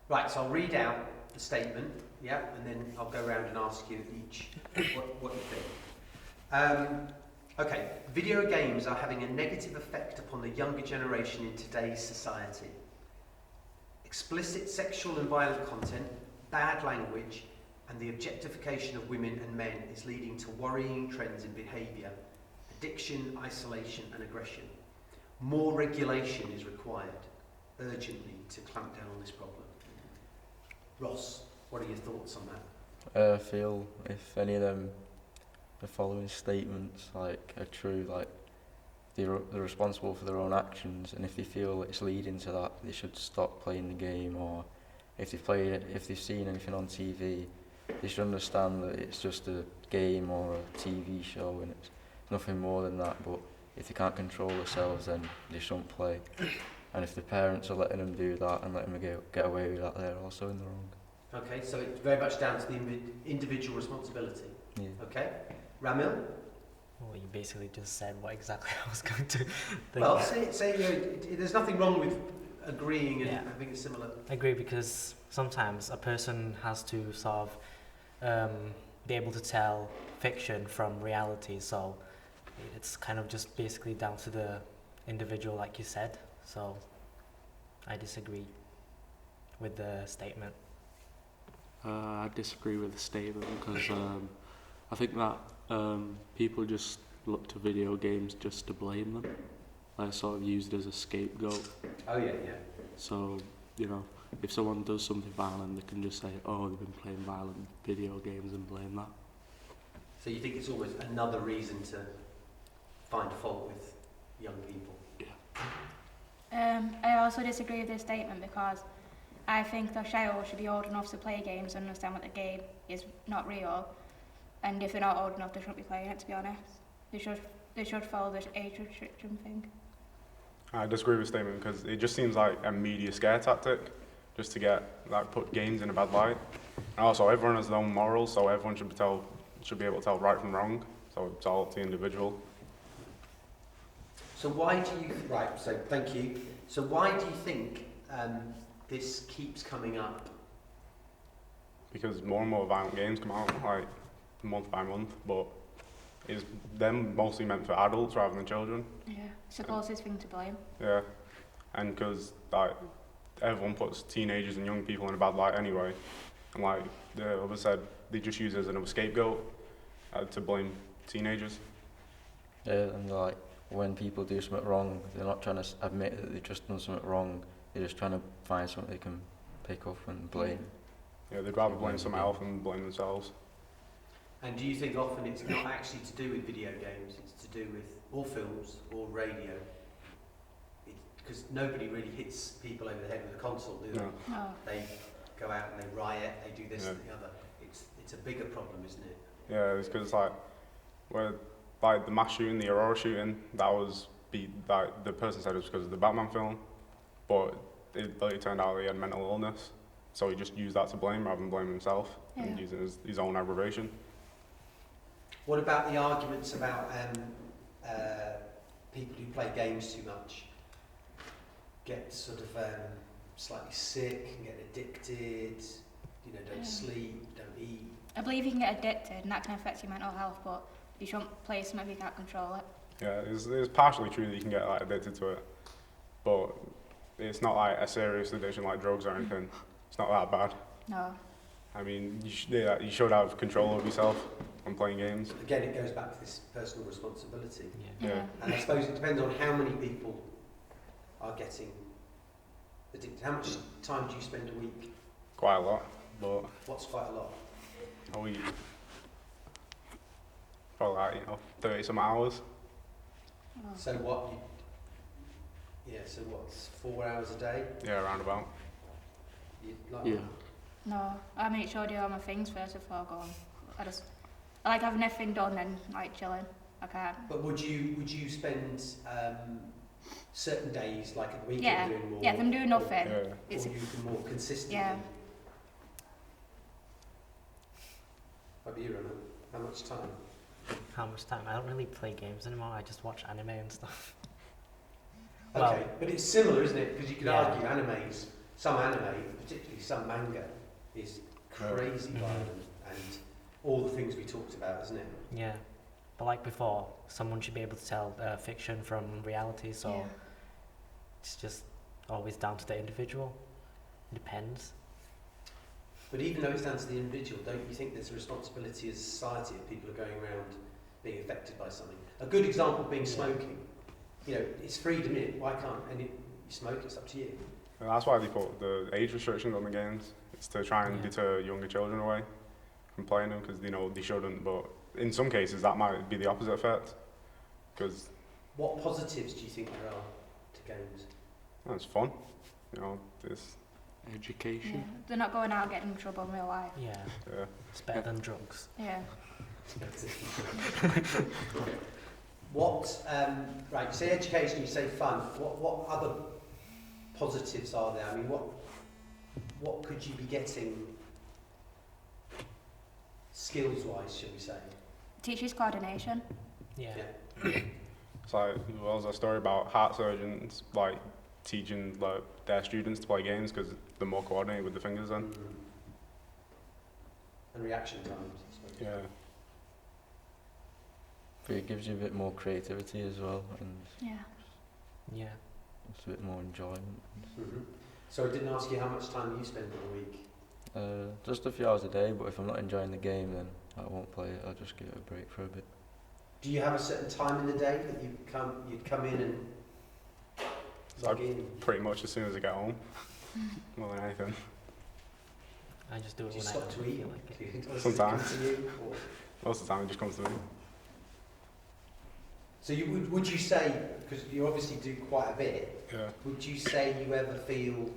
Right, so I'll read out the statement, yeah, and then I'll go around and ask you each what you think. Okay, video games are having a negative effect upon the younger generation in today's society. Explicit sexual and violent content, bad language, and the objectification of women and men is leading to worrying trends in behaviour, addiction, isolation and aggression. More regulation is required urgently to clamp down on this problem. Ross, what are your thoughts on that? I feel if any of the following statements are true, they're responsible for their own actions, and if they feel it's leading to that, they should stop playing the game. Or if they've seen anything on TV, they should understand that it's just a game or a TV show and it's nothing more than that. But if they can't control themselves, then they shouldn't play. And if the parents are letting them do that and letting them get away with that, they're also in the wrong. Okay, so it's very much down to the individual responsibility. Yeah. Okay, Ramil? Well, you basically just said what exactly I was going to think. Well, there's nothing wrong with agreeing and Yeah. having a similar... I agree, because sometimes a person has to sort of be able to tell fiction from reality, so it's kind of just basically down to the individual, like you said. So I disagree with the statement. I disagree with the statement because I think that people just look to video games just to blame them. They're sort of used as a scapegoat. Oh yeah. So, if someone does something violent, they can just say, oh, they've been playing violent video games and blame that. So you think it's almost another reason to find fault with young people? I also disagree with this statement because I think the child should be old enough to play games and understand that the game is not real, and if they're not old enough, they shouldn't be playing it, to be honest. They should follow this age restriction thing. I disagree with the statement because it just seems like a media scare tactic just to put games in a bad light. And also, everyone has their own morals, so everyone should be able to tell right from wrong, so it's all up to the individual. So why do you... Right, so thank you. So why do you think this keeps coming up? Because more and more violent games come out, month by month, but it's them mostly meant for adults rather than children. Yeah, it's the closest thing to blame. Yeah, and because everyone puts teenagers and young people in a bad light anyway, and like the other said, they just use it as another scapegoat to blame teenagers. Yeah, and when people do something wrong, they're not trying to admit that they've just done something wrong. They're just trying to find something they can pick up and blame. Yeah, they'd rather blame someone else than blame themselves. And do you think often it's not actually to do with video games, it's to do with or films or radio? Because nobody really hits people over the head with a console, do they? No. No. They go out and they riot, they do this Yeah. and the other. It's a bigger problem, isn't it? Yeah, it's because the mass shooting, the Aurora shooting, the person said it was because of the Batman film, but it turned out he had mental illness, so he just used that to blame rather than blame himself and Yeah. using his own aggravation. What about the arguments about people who play games too much get sort of slightly sick and get addicted, don't sleep, don't eat? I believe you can get addicted and that can affect your mental health, but you shouldn't play something if you can't control it. Yeah, it's partially true that you can get addicted to it, but it's not like a serious addiction like drugs or anything. It's not that bad. No. I mean, you should have control of yourself when playing games. Again, it goes back to this personal responsibility. Yeah. And I suppose it depends on how many people are getting addicted. How much time do you spend a week? Quite a lot, but What's quite a lot? a week, probably 30 some hours. Oh. So what? So what's 4 hours a day? Yeah, around about. Yeah. No, I make sure I do all my things first before I go on. I like having everything done and chilling. I can't. But would you spend certain days, like at the weekend, Yeah, doing more? yeah, if I'm doing nothing, Yeah. Or it's you can more consistently? yeah. What about you, Ronan? How much time? How much time? I don't really play games anymore. I just watch anime and stuff. Okay, Well- but it's similar, isn't it? Because you could Yeah. argue animes some anime, particularly some manga, is crazy violent and all the things we talked about, isn't it? Yeah. But like before, someone should be able to tell fiction from reality, so Yeah. it's just always down to the individual. Depends. But even though it's down to the individual, don't you think there's a responsibility as a society if people are going around being affected by something? A good example being smoking. You know, it's freedom in it. Why can't you smoke? It's up to you. And that's why they put the age restrictions on the games. It's to try and Yeah. deter younger children away from playing them because they know they shouldn't. But in some cases, that might be the opposite effect. Because What positives do you think there are to games? it's fun. You know, it's Yeah. Education. They're not going out and getting in trouble in real life. Yeah. yeah. It's better than drugs. Yeah. What, right, you say education, you say fun. What other positives are there? I mean, what could you be getting skills-wise, shall we say? Teaches coordination. Yeah. It's like there was a story about heart surgeons like teaching like their students to play games because they're more coordinated with the fingers then. And reaction times, I suppose. Yeah. But it gives you a bit more creativity as well, and Yeah. Yeah. it's a bit more enjoyment. Mhm. So I didn't ask you how much time you spend in a week. Just a few hours a day, but if I'm not enjoying the game, then I won't play it. I'll just give it a break for a bit. Do you have a certain time in the day that you'd come in and log in? Pretty much as soon as I get home. More than anything. I just do it Do you when I stop don't to eat? feel like it. Does it Sometimes. come to you, or- Most of the time it just comes to me. So would you say, because you obviously do quite a bit, Yeah. would you say you ever feel,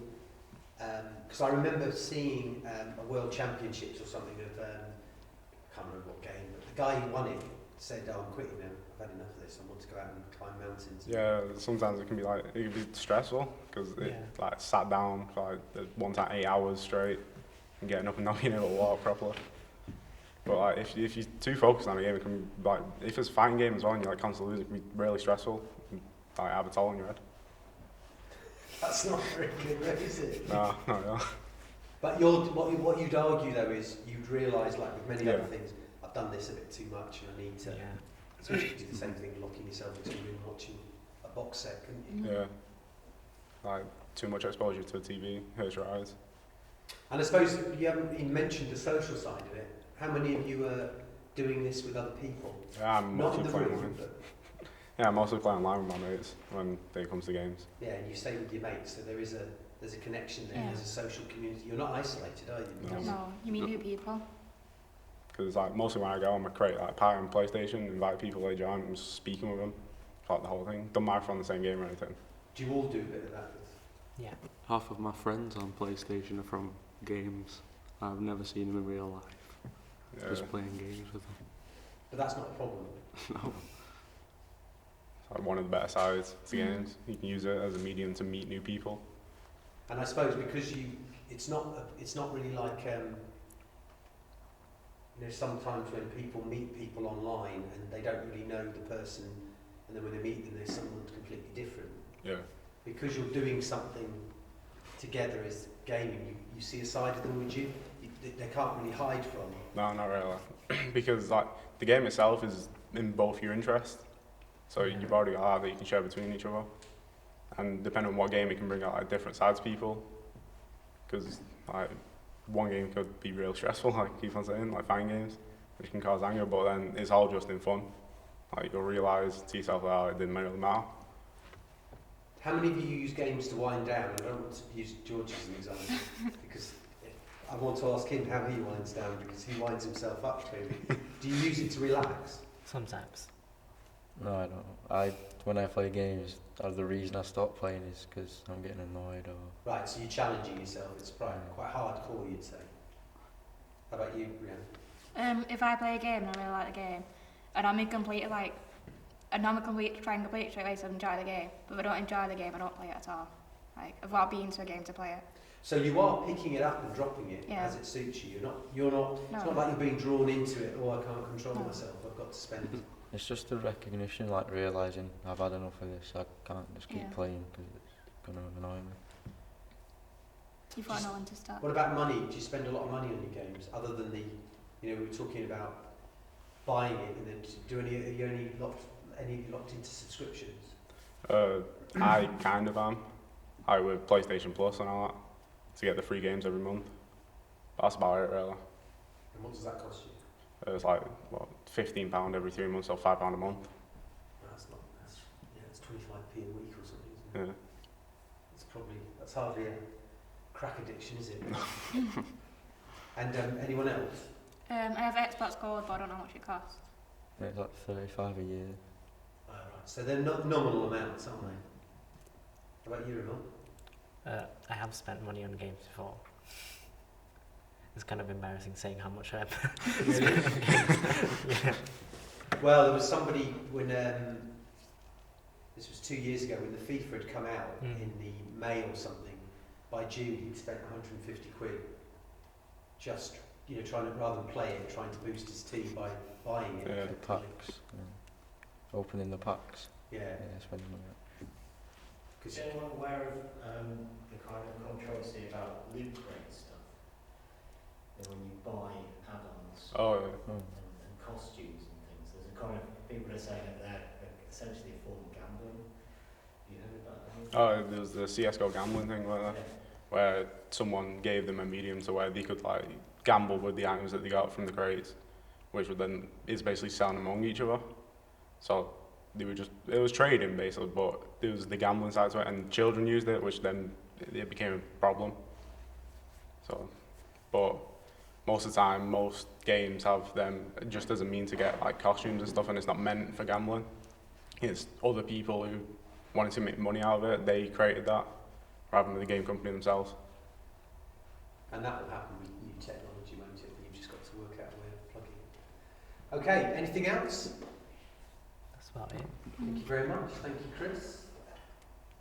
because I remember seeing a World Championships or something of, I can't remember what game, but the guy who won it said, oh, I'm quitting now, I've had enough of this, I want to go out and climb mountains. Yeah, sometimes it can be stressful because it like sat down for like one time 8 hours straight and getting up and not being able to walk properly. But like if you're too focused on a game, it can be like if it's a fighting game as well and you're like constantly losing, it can be really stressful. Like have a toll on your head. That's not very good, though, is it? No, not really. But what you'd argue though is you'd realise, like with many other things, I've done this a bit too much and I need to. Yeah. So you could do the same thing, locking yourself into a room watching a box set, couldn't you? Yeah. Like too much exposure to the TV hurts your eyes. And I suppose you haven't even mentioned the social side of it. How many of you are doing this with other people? Yeah, I'm Not in mostly the playing room, online. but Yeah, I'm mostly playing online with my mates when they come to games. yeah, and you stay with your mates, so there's a connection there. Yeah. There's a social community. You're not isolated, are you? No. No, you meet new people. Because like mostly when I go, I'm a create like a party on PlayStation, invite people to join, I'm just speaking with them throughout the whole thing. Don't matter if we're on the same game or anything. Do you all do a bit of that? Yeah. Half of my friends on PlayStation are from games. I've never seen them in real life. Yeah. Just playing games with them. But that's not a problem. No. It's like one of the better sides to Mm. games. You can use it as a medium to meet new people. And I suppose because it's not really like sometimes when people meet people online and they don't really know the person, and then when they meet them, there's someone completely different. Yeah. Because you're doing something together as gaming, you see a side of them, would you? They can't really hide from. No, not really. Because like the game itself is in both your interests. So you've already got that you can share between each other. And depending on what game, it can bring out like different sides of people. Because like one game could be real stressful, like I keep on saying, like fighting games, which can cause anger. But then it's all just in fun. Like you'll realise to yourself that it didn't really matter. How many of you use games to wind down? I don't want to use George as an example because I want to ask him how he winds down because he winds himself up clearly. Do you use it to relax? Sometimes. No, I don't. When I play games, the reason I stop playing is because I'm getting annoyed or. Right, so you're challenging yourself. It's quite hardcore, you'd say. How about you, Brianne? If I play a game and I really like the game, and I'm incomplete, like, and I'm try and complete it straight away so I enjoy the game. But if I don't enjoy the game, I don't play it at all. Like, I've got to be into a game to play it. So you are picking it up and dropping it Yeah. as it suits you. You're not. It's No. not like you're being drawn into it. Oh, I can't control No. myself. I've got to spend. It's just the recognition, like realising I've had enough of this. I can't just keep Yeah. playing because it's going to annoy me. You've got to know when to stop. What about money? Do you spend a lot of money on your games other than the, we were talking about buying it, and then are you any locked into subscriptions? I kind of am. With PlayStation Plus and all that to get the free games every month. But that's about it, really. And what does that cost you? It's like £15 every 3 months or £5 a month. That's 25p a week or something, isn't it? Yeah. That's hardly a crack addiction, is it? And anyone else? I have Xbox Gold, but I don't know how much it costs. Yeah, it's like 35 a year. Oh, right. So they're not nominal amounts, aren't they? How about you, Ramon? I have spent money on games before. It's kind of embarrassing saying how much I've spent on games. Yeah. Well, there was somebody when this was 2 years ago when the FIFA had come out in the May or something. By June, he'd spent 150 quid just trying to, rather than play it, trying to boost his team by buying it. Yeah. The packs. Yeah. Opening the packs. Yeah. Spending money. Is anyone aware of the kind of controversy about loot crate stuff? That when you buy add-ons Oh, and costumes and things, there's a kind of people are saying that they're essentially a form of gambling. Have you heard about that? there was the CS:GO gambling thing, where someone gave them a medium to where they could gamble with the items that they got from the crates, which would then is basically selling among each other. So it was trading basically, but there was the gambling side to it, and children used it, which then it became a problem. So, but most of the time, most games have them just as a mean to get costumes and stuff, and it's not meant for gambling. It's other people who wanted to make money out of it. They created that rather than the game company themselves. And that will happen with new technology, won't it? You've just got to work out where to plug it. Okay, anything else? That's about it. Thank you very much. Thank you, Chris.